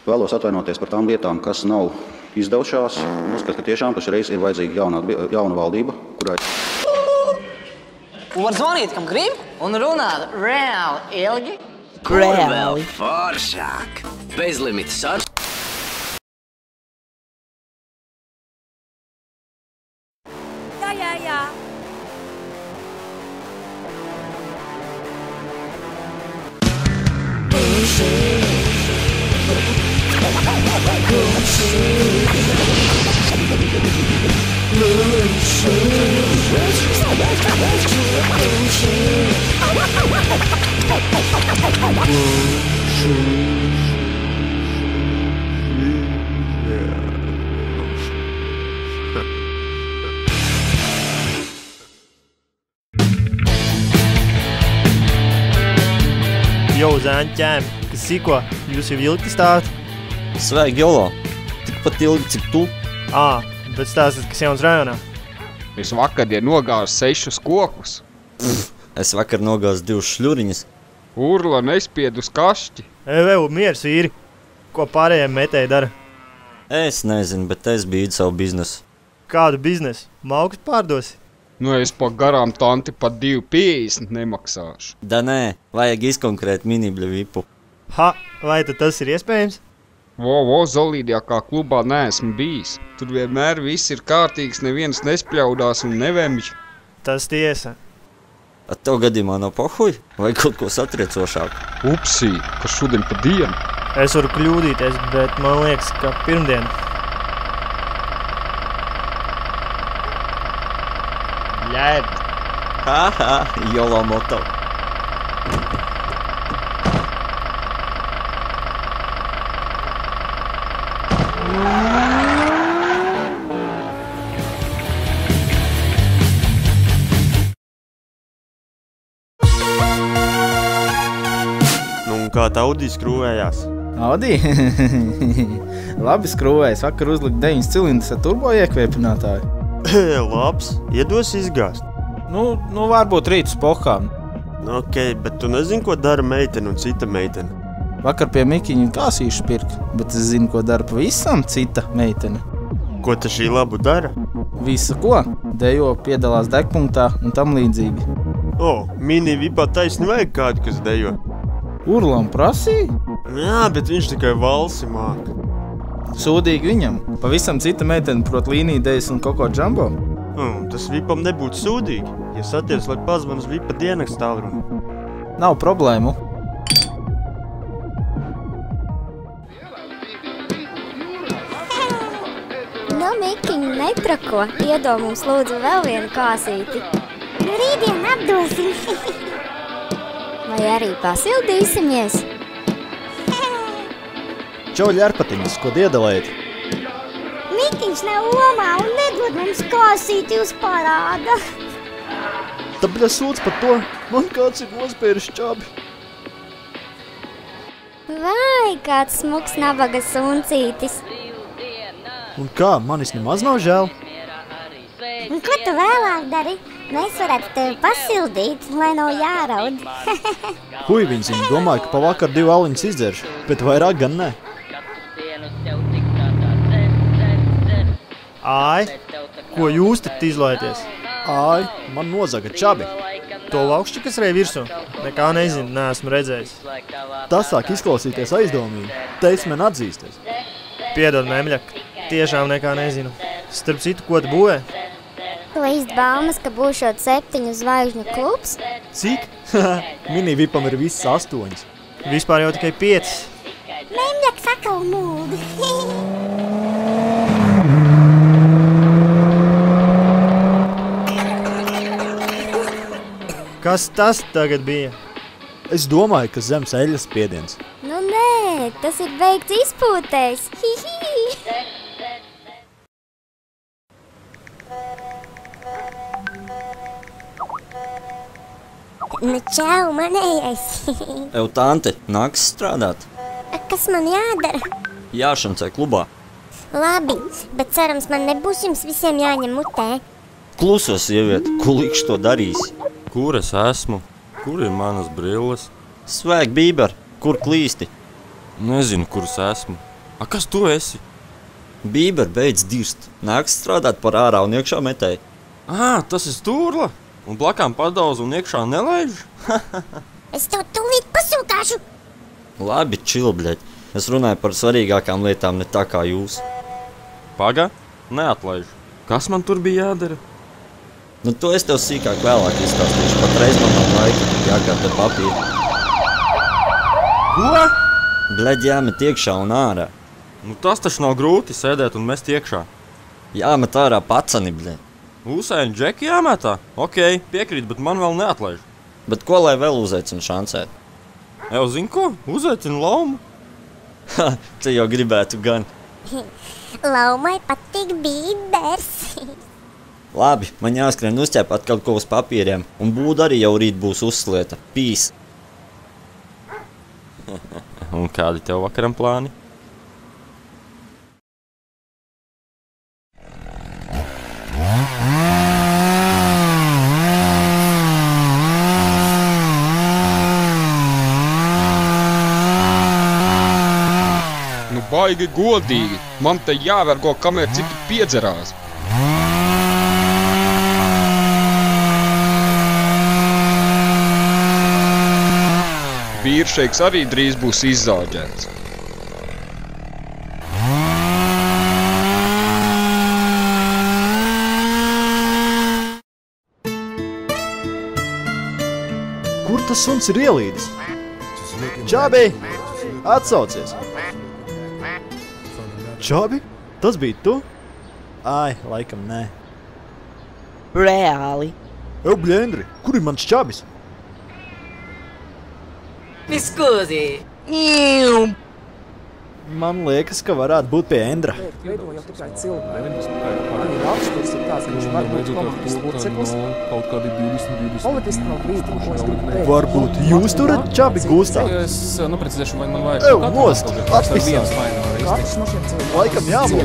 Vēlos atvainoties par tām lietām, kas nav izdevušās. Uzskatu, ka tiešām pašreiz ir vajadzīga jauna valdība, kurai... Var zvanīt, kam grib, un runāt reāli ilgi. Kur vēl foršāk? Bezlimita saruna. Jā. Jau zēņi ķēmi, kas siko, jūs jau ilgi stāt? Sveiki, Jolo! Tikpat ilgi, cik tu? Bet stāstat, kas jauns rajonā? Es vakardien nogāzu 6 kokus. Es vakar nogāzu 2 šļuriņas. Urla nespied uz kašķi. Miers, vīri! Ko pārējiem metēji dara? Es nezinu, bet es bīdu savu biznesu. Kādu biznesu? Maukus pārdosi? Es pa garām tanti pat 2,50 nemaksāšu. Da nē, vajag izkonkrēt minibļa vipu. Vai tad tas ir iespējams? Zolīdākā klubā neesmu bijis. Tur vienmēr viss ir kārtīgs, neviens nespļaudās un nevemj. Tas tiesa. Tev gadījumā nav pohuj? Vai kaut ko satriecošāk? Upsī, kas šodien pa dienu? Es varu kļūdīties, bet man liekas, ka pirmdien. Ļēd. Jolo moto. Kā tā Audi skrūvējās? Audi? Labi skrūvējas. Vakar uzlikt 9 cilindrus ar turbo iekvēpinātāju. Labs. Iedos izgāzt. Nu, varbūt rīt uz pohām. Ok, bet tu nezini, ko dara meitene un cita meitene? Vakar pie Mikiņa kāsīšu pirkt, bet es zinu, ko dara pavisam cita meitene. Ko ta šī labu dara? Visu ko. Dejo, piedalās degpunktā un tam līdzīgi. Mini vipā taisni vajag kādu, kas dejo. Urlam prasīja? Jā, bet viņš tikai valsi māk. Sūdīgi viņam. Pavisam cita meitene prot līniju dejas un koko džambo. Tas vipam nebūtu sūdīgi, ja saties, lai pazvan uz vipa dienakts tālruni. Nav problēmu. Mikiņu netrako. Iedod mums lūdzu vēl vienu kāsīti. Rītdien apdosim. Vai arī pasildīsimies? Čau, ļarpatiņas, ko iedalēt? Mikiņš nav omā un nedod mums kāsīti uz parāda. Tāpēc sūdz par to. Man kāds ir nospēris čabi. Vai, kāds smuks nabaga suncītis. Un kā, manis nemaz nav žēl? Un ko tu vēlāk dari? Mēs varētu tevi pasildīt, lai nav jāraud. Hui, viņas viņa domāja, ka pa vakar 2 aliņas izdzeršu, bet vairāk gan ne. Ai, ko jūs tad izlaieties? Ai, man nozaga čabi. To laukšķi, kas rei virsū? Nekā nezinu, neesmu redzējis. Tas sāk izklausīties aizdomīgi. Teic man atzīsties. Piedod, Memļak, tiešām nekā nezinu. Starp citu, ko tu būvē? Tu īst baumas, ka būšot 7 zvaigžņu klubs? Cik? Mini vipam ir visas 8. Vispār jau tikai 5. Memļak sakal mūdi. Kas tas tagad bija? Es domāju, ka zems eļas spiediens. Nu nē, tas ir beigts izpūtējs. Hihi. Nu čau, manējais. Ev, tante, nāks strādāt? Kas man jādara? Jāšancē klubā. Labi, bet cerams man nebūs jums visiem jāņem mutē. Kluso, sieviete, ko likšu to darīsi? Kur es esmu? Kur ir manas brilles? Sveiki, Bīber, kur klīsti? Nezinu, kur es esmu. A, kas tu esi? Bīber, beidz dirst. Nāks strādāt par ārā un iekšā metēji. Tas ir Sturla. Un blakām padauza un iekšā nelaiž? Es tev tūlīt pasūtāšu. Labi, čil, bļeļ. Es runāju par svarīgākām lietām, ne tā kā jūs. Paga, neatlaiž. Kas man tur bija jādara? Nu, to es tev sīkāk vēlāk izstāstīšu. Patreiz man nav laika, jākārta papīra. Ko? Bļeļ, jāmet iekšā un ārā. Nu, tas taču nav grūti sēdēt un mest iekšā. Jāmet ārā pacani, bļeļ. Ūsēņu džeki jāmetā? Ok, piekrīt, bet man vēl neatlaiž. Bet ko lai vēl uzaicina šancēt? Jau zini ko? Uzaicina Laumu. Ha, te jau gribētu gan. Laumai patīk Bībers. Labi, man jāskrien uzķēpāt kaut ko uz papīriem, un būda arī jau rīt būs uzslieta. Pīs. Un kādi tev vakaram plāni? Nu baigi godīgi. Man te jāvergo, kamēr citi piedzerās. Bīršeiks arī drīz būs izzāģēts. Kur tas suns ir ielīdis? Čabi! Atsaucies! Čabi? Tas bija tu? Ai, laikam nē. Reāli. Bļendri, kur ir mans čabis? Mi scusi. Man liekas, ka varētu būt pie Endra. Varbūt jūs turat čabi gūstā? Nost! Atvisās! Laikam jābūt.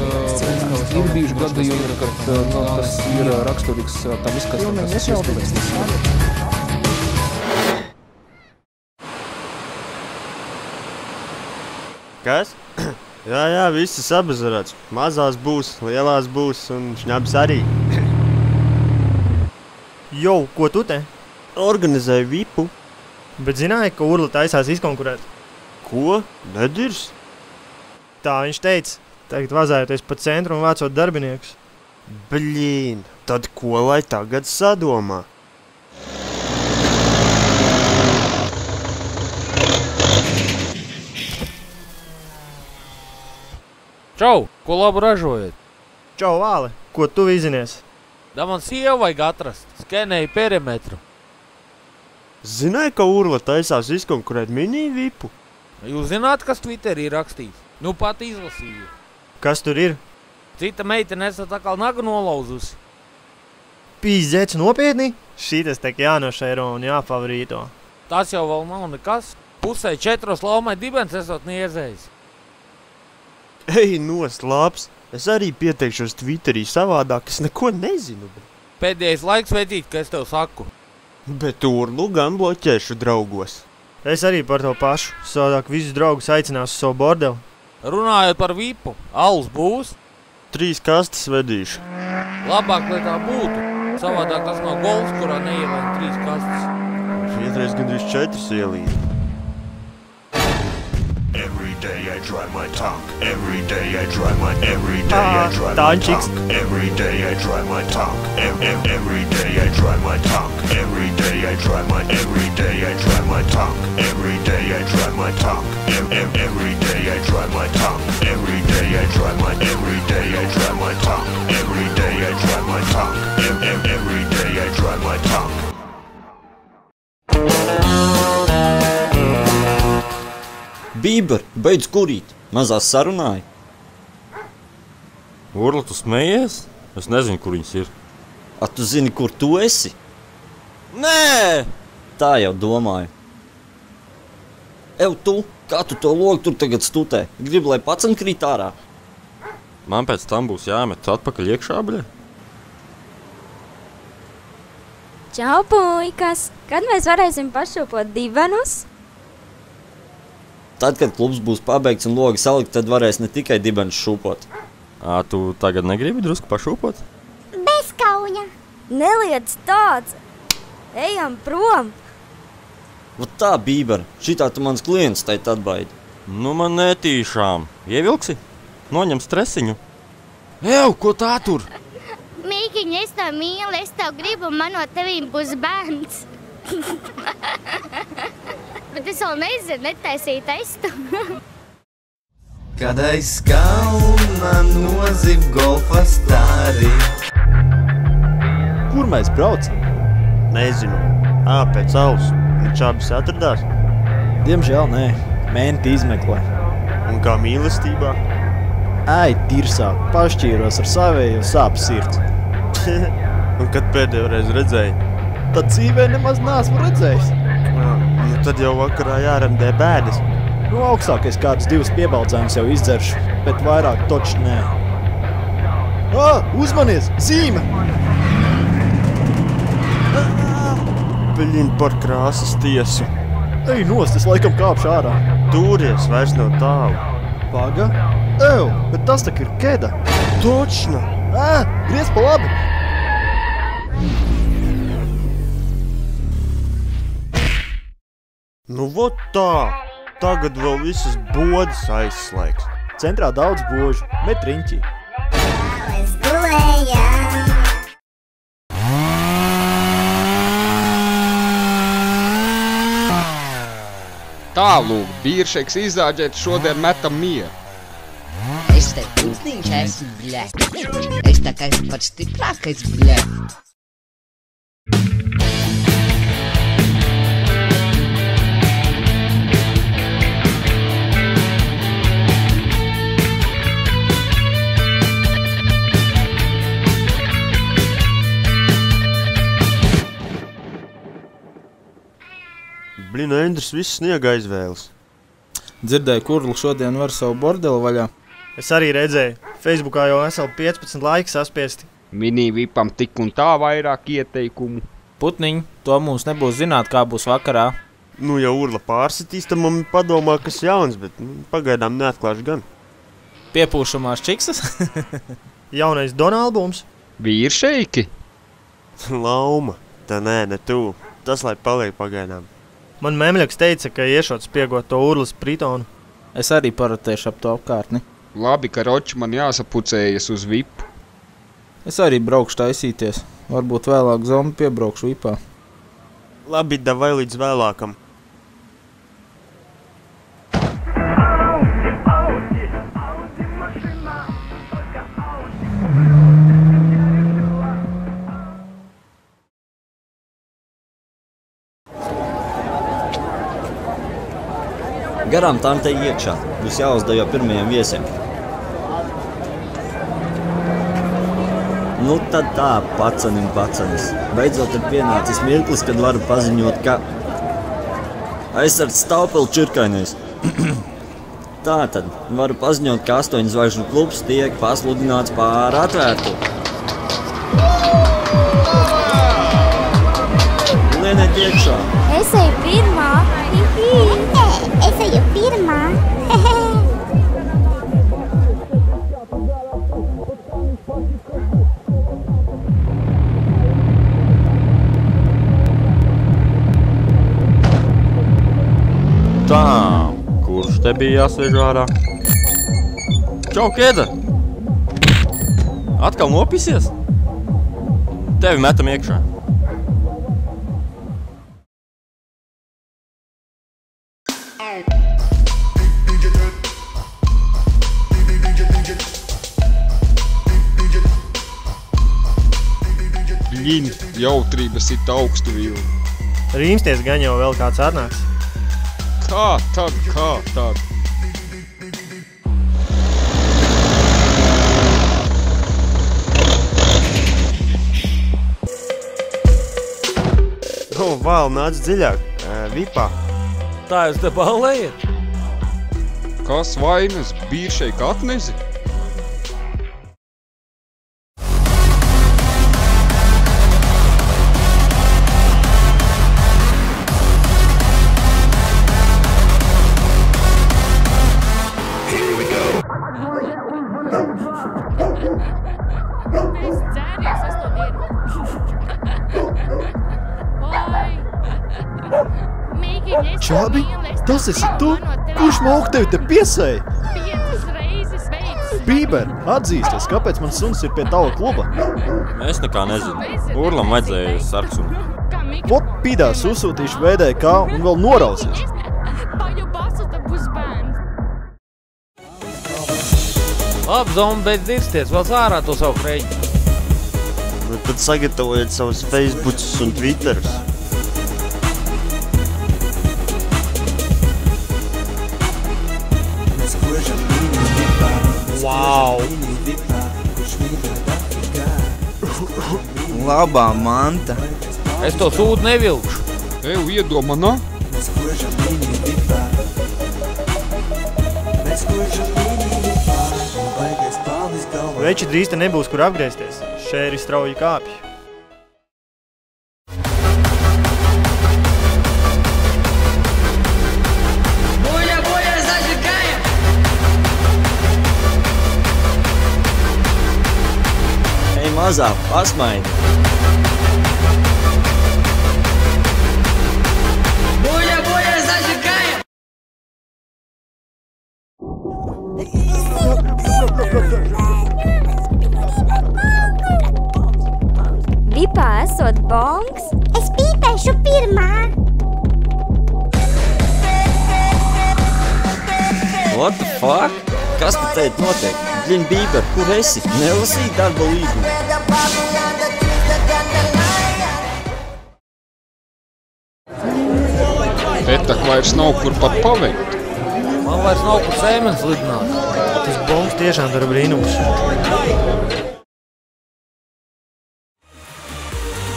Ir bijuši gadījumi, kad tas ir raksturīgs tam izkastam. Kas? Jā, visi sabazarāts. Mazās būs, lielās būs un šņabs arī. Jau, ko tu te? Organizēju vipu. Bet zināji, ka Urla taisās izkonkurēt? Ko? Nedirs? Tā viņš teica. Tagad vazājoties pa centru un vācot darbiniekus. Bļīn, tad ko lai tagad sadomā? Čau, ko labu ražojat? Čau, Vāle, ko tu izinies? Da man sievu vajag atrast. Skenēju perimetru. Zināji, ka Urla taisās izkonkurēt mini vipu? Jūs zināt, kas Twitterī rakstīts? Nu pat izlasīju. Kas tur ir? Cita meitene esat atkal nagu nolauzusi. Pīzēts nopietni? Šitas tek jānošeiro un jāfavorīto. Tas jau vēl nav nekas. Pusē 4 Laumai dibens esot niezējis. Ej, nost, labs. Es arī pieteikšos Twitterī savādāk, es neko nezinu. Pēdējais laiks veicīt, ka es tev saku. Bet Urlu gan bloķēšu draugos. Es arī par to pašu. Savādāk visus draugus aicinās uz savu bordeli. Runājot par vipu, alus būs? 3 kastes vedīšu. Labāk, lai tā būtu. Savādāk tas nav golfs, kurā neielēn 3 kastes. Šietreiz gandrīz 4 ielīja. Every day I drive my tank. Every day I drive my every day I drive my tank. Every day I drive my tank. Every day I drive my tank. Every day I drive my every day I drive my tank. Every day I drive my tank. Every day I drive my tank. Every day I drive my every day I drive my tank. Every day I drive my tank. Every day I drive my tank. Bīber, beidz kurīt. Mazās sarunāja. Urla, tu smejies? Es nezinu, kur viņas ir. A, tu zini, kur tu esi? Nē! Tā jau domāju. Ev, tu, kā tu to logu tur tagad stutē? Gribu, lai pats krīt ārā? Man pēc tam būs jāmet atpakaļ iekšā, bļa? Čau, puikas! Kad mēs varēsim pašūpot divanus? Tad, kad klubs būs pabeigts un logi salikt, tad varēs ne tikai dibenus šūpot. Tu tagad negribi drusku pašūpot? Bez kauņa. Neliec tāds. Ejam prom. Vat tā, Bīber, šitā tu mans klients teikt atbaidi. Nu man netīšām. Ievilksi? Noņem stresiņu. Ew, ko tā tur? Mīkiņ, es tev mīlu, es tev gribu, man no tevīm būs bērns. Bet es vēl nezinu, netaisīju testu. Kad aiz kalna nozib golfa stāri. Kur mēs braucam? Nezinu. Pēc alus. Un čabis atradās? Diemžēl nē. Menti izmeklē. Un kā mīlestībā? Ai, tirsā. Pašķīros ar savēju sāp sirds. Un kad pēdējo reizi redzēji? Tad dzīvē nemaz neesmu redzējis. Nu tad jau vakarā jāremdē bēdas. Nu, augstākais kāds 2 piebaldzējumus jau izdzeršu, bet vairāk toču nē. Uzmanies! Zīme! Peļin par krāsas tiesu. Ej nost, es laikam kāpšu ārā. Turies vairs nav tālu. Paga? Bet tas tak ir keda. Točna! Griez pa labi! Nu, vot tā. Tagad vēl visas bodas aizslēgs. Centrā daudz božu, met riņķī. Mēs gulējām. Tālūk, Bīršeks izzāģēt šodien metam mieru. Es te pūstīņš esmu, bļet. Es tā kā esmu pats stiprākais, bļet. Blin, Endris viss sniega aizvēles. Dzirdēju, Kurlu šodien var savu bordeli vaļā. Es arī redzēju. Facebookā jau esam 15 laiki saspiesti. Minī vipam tik un tā vairāk ieteikumu. Putniņ, to mums nebūs zināt, kā būs vakarā. Nu, ja Urla pārsitīs, tad man padomā, kas jauns, bet pagaidām neatklāšu gan. Piepūšamās čiksas? Jaunais Dona albums. Vīršeiki? Lauma. Tā nē, ne tu. Tas, lai paliek pagaidām. Man memļaks teica, ka iešot spiegot to Urlas pritonu. Es arī paratēšu ap to apkārtni. Labi, ka roči man jāsapucējas uz vipu. Es arī braukšu taisīties. Varbūt vēlāk zombi piebraukšu vipā. Labi, davai līdz vēlākam. Garām tantei iekšā. Būs jāuzdejo pirmajiem viesiem. Nu tad tā, pacanis. Beidzot ir pienācis mirklis, kad varu paziņot, ka aizsardz Staupeli čirkainais. Tātad varu paziņot, ka 8 zvaigžņu klubs tiek pasludināts pār atvērtu. Lieniet iekšā. Es eju pirmā. Es eju pirmā. Tā, kurš te bija jāsvež ārā? Čau, Keda! Atkal nopisies? Tevi metam iekšā. Ļin, jautrības ir augstu vilni. Rīmsties gan jau vēl kāds atnāks. Kā tad? Val, nāc dziļāk. Vipā. Tā jūs te ballējat? Kas vainas? Bīršeika atnezi? Čabi, tas esi tu? Kurš mok tevi te piesēja? Bīber, atzīsties, kāpēc man suns ir pie tava kluba? Es nekā nezinu. Urlam vajadzēja sarksumu. Pot pīdās uzsūtīšu VDK un vēl norausies. Labi, zombi, beidz dirsties, vēl ārā to savu kreņu. Bet tad sagatavojiet savus Facebooks un Twitterus. Wow! Labā manta. Es to sūdu nevilkšu. Eju, iedomā, Veči drīz te nebūs, kur apgriezties. Šēri strauji kāpji. Ej, mazā, pasmaidi. Vipā esot bongs? Es pīpēšu pirmā. What the fuck? Kas te teikt notiek? Bļin, Bīber, kur esi? Nelasīji darba līgumu. te tak vairs nav kur pat paveikt. Man vairs nav kur sēmenes lidināt. Tas bongs tiešām dara brīnums.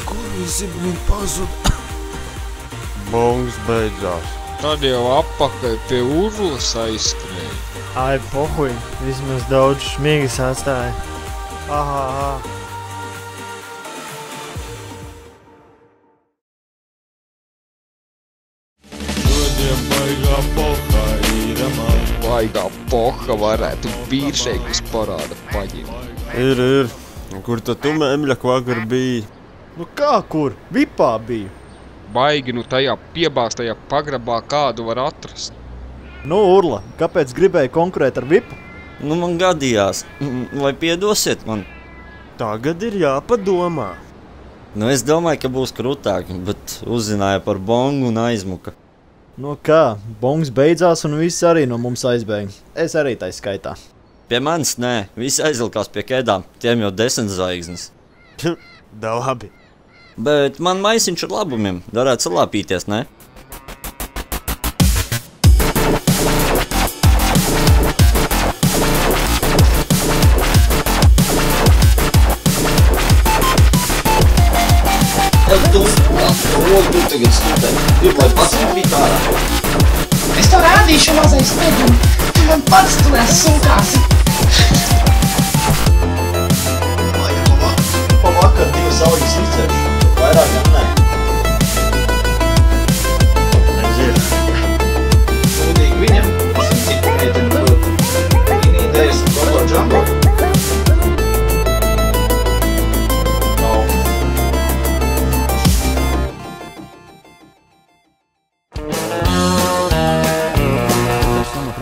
Kur visi viņi pazuda? Bongs beidzās. Tad jau apakaļ pie Urlas aizskrēja. Ai, pohuj, vismaz daudz šmīgas atstāja. Aha. Baigā poha varētu vīršeikus parāda paņemt. Ir. Kur tad tu, Emļak, vakar biji? Nu kā kur? Vipā biju. Baigi, nu tajā piebāstajā pagrabā kādu var atrast. Nu, Urla, kāpēc gribēji konkurēt ar Vipu? Nu, man gadījās. Vai piedosiet man? Tagad ir jāpadomā. Nu, es domāju, ka būs krutāk, bet uzzināja par bongu un aizmuka. Nu kā, bongs beidzās un viss arī no mums aizbēga. Es arī tai skaitā. Pie manis nē, visi aizilkās pie kēdām, tiem jau 10 zvaigznes. Da labi. Bet man maisiņš ar labumiem, darētu salāpīties, ne? Tu tagad studē. Ir, lai pats nebija ārā. Es tev rādīšu mazais medum. Tu man pats turēs sunkāsi. Pa vakar 2 sauļas izcerši. Vairāk gan nē. Aiziet. Sūdīgi viņam. Esam citu mēteni dod. Viņa idejas un Kolo Džambo.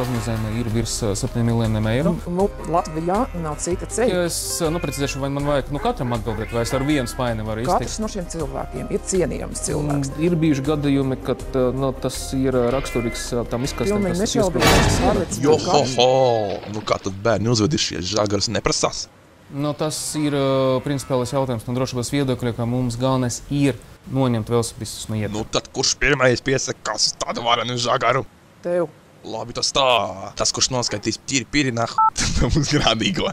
Prognozējumā ir virs 7 miljoniem eiro. Nu, Latvijā nav cita ceļa. Es precizēšu, vai man vajag katram atbildēt, vai es ar vienu spaini varu izteikt. Katrs no šiem cilvēkiem ir cienījams cilvēks. Ir bijuši gadījumi, kad tas ir raksturīgs tam izkastam. Pilnīgi nešaubīgs. Johoho! Nu kā tad bērni uzvedišies? Žāgars neprasās? Nu, tas ir principālais jautājums no drošības viedokļa, ka mums galvenais ir noņemt velosipēdistus no ietas. Nu tad kurš pirmais piesakās uz tādu varenu žāgaru? Tev. Labi, tas tā. Tas, kurš noskaitīs tīri mums grādīgo.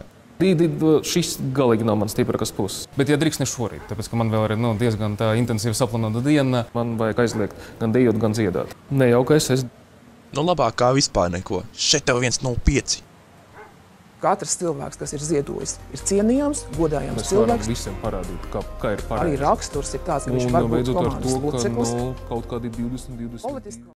Šis galīgi nav mans stiprākās puses. Bet ja drīkst ne šorīt, tāpēc, ka man vēl ir diezgan tā intensīva saplānota diena, man vajag aizliegt gan dejot, gan dziedāt. Nejaukais es. Nu labāk kā vispār neko. Šeit tev 1,05. Katrs cilvēks, kas ir ziedojis, ir cienījams, godājams cilvēks. Mēs varam visiem parādīt, kā ir pareizi. Arī raksturs ir tāds, ka viņš var būt komandas loceklis. Kaut kādi 20.